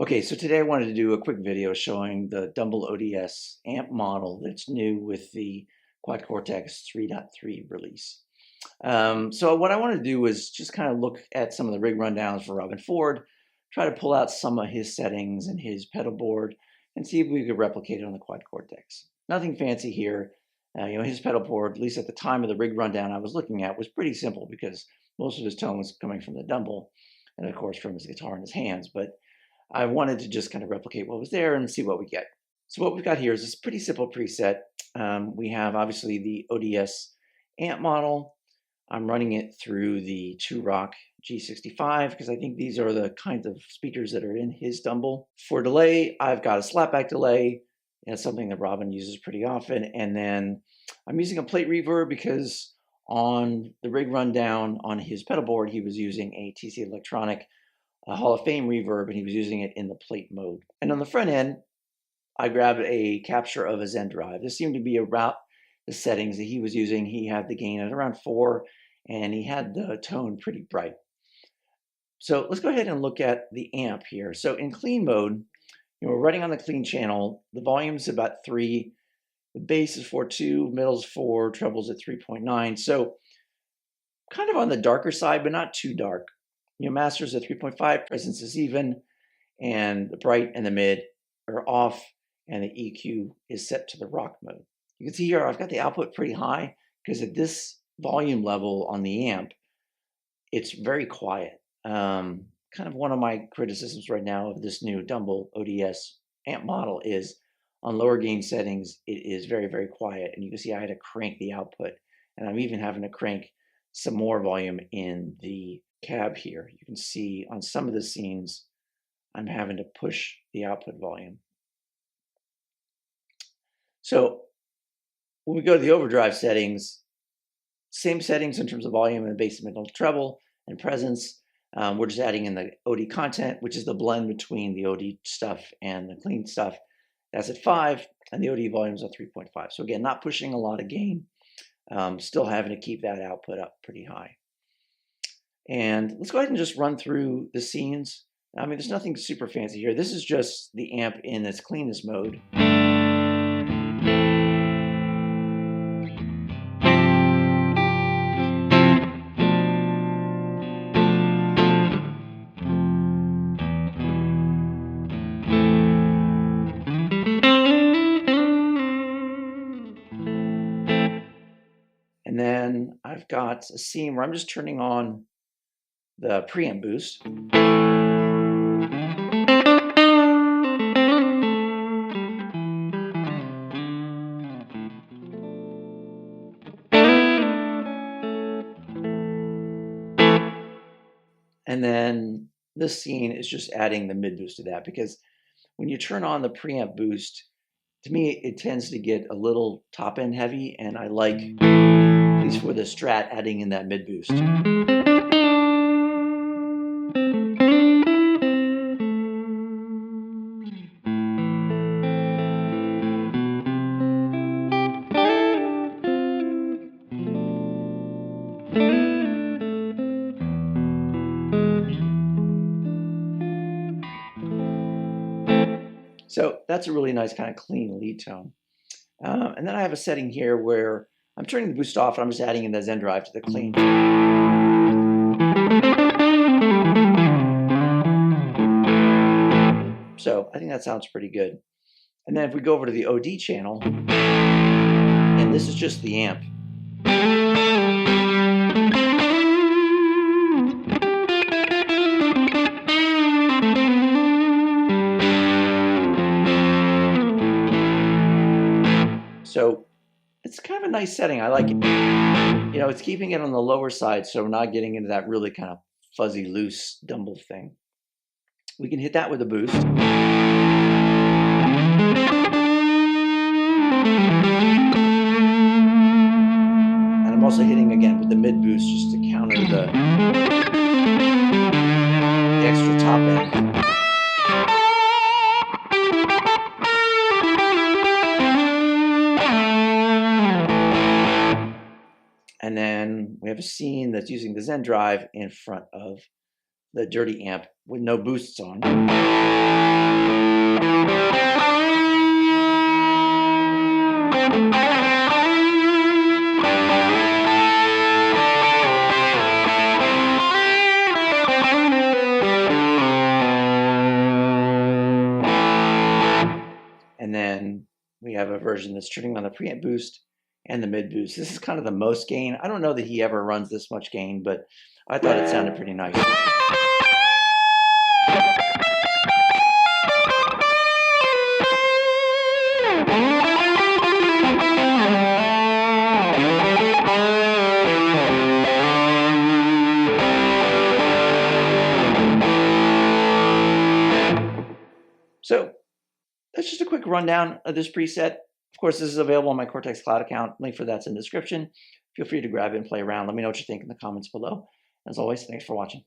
Okay, so today I wanted to do a quick video showing the Dumble ODS amp model that's new with the Quad Cortex 3.3 release. So what I want to do is just kind of look at some of the rig rundowns for Robben Ford, try to pull out some of his settings and his pedal board, and see if we could replicate it on the Quad Cortex. Nothing fancy here. His pedal board, at least at the time of the rig rundown I was looking at, was pretty simple because most of his tone was coming from the Dumble, and of course from his guitar in his hands. But I wanted to just kind of replicate what was there and see what we get. So what we've got here is this pretty simple preset. We have obviously the ODS amp model. I'm running it through the 2-Rock G65 because I think these are the kinds of speakers that are in his Dumble. For delay, I've got a slapback delay. It's something that Robben uses pretty often. And then I'm using a plate reverb because on the rig rundown on his pedal board, he was using a TC Electronic Hall of Fame reverb, and he was using it in the plate mode. And on the front end, I grabbed a capture of a Zen drive. This seemed to be about the settings that he was using. He had the gain at around 4, and he had the tone pretty bright. So let's go ahead and look at the amp here. So in clean mode, we're running on the clean channel. The volume's about 3. The bass is 4.2, middle's 4, treble's at 3.9. So kind of on the darker side, but not too dark. Master's at 3.5, presence is even, and the bright and the mid are off, and the EQ is set to the rock mode. You can see here I've got the output pretty high because at this volume level on the amp, it's very quiet. Kind of one of my criticisms right now of this new Dumble ODS amp model is on lower gain settings, it is very, very quiet. And you can see I had to crank the output, and I'm even having to crank some more volume in the cab here. You can see on some of the scenes, I'm having to push the output volume. So when we go to the overdrive settings, same settings in terms of volume and bass, middle, treble, and presence. We're just adding in the OD content, which is the blend between the OD stuff and the clean stuff. That's at 5, and the OD volume is at 3.5. So again, not pushing a lot of gain, still having to keep that output up pretty high. And let's go ahead and just run through the scenes. I mean, there's nothing super fancy here. This is just the amp in its cleanest mode. And then I've got a scene where I'm just turning on the preamp boost. And then this scene is just adding the mid boost to that, because when you turn on the preamp boost, to me, it tends to get a little top end heavy, and I like, at least for the Strat, adding in that mid boost. So that's a really nice kind of clean lead tone. And then I have a setting here where I'm turning the boost off and I'm just adding in the Zen drive to the clean. So I think that sounds pretty good. And then if we go over to the OD channel, and this is just the amp. So it's kind of a nice setting. I like it. It's keeping it on the lower side, so we're not getting into that really kind of fuzzy, loose Dumble thing. We can hit that with a boost. And I'm also hitting again with the mid boost just to counter the extra top end. And then we have a scene that's using the Zen drive in front of the dirty amp with no boosts on. And then we have a version that's turning on the preamp boost and the mid boost. This is kind of the most gain. I don't know that he ever runs this much gain, but I thought it sounded pretty nice. So that's just a quick rundown of this preset. Of course, this is available on my Cortex Cloud account. Link for that's in the description. Feel free to grab it and play around. Let me know what you think in the comments below. As always, thanks for watching.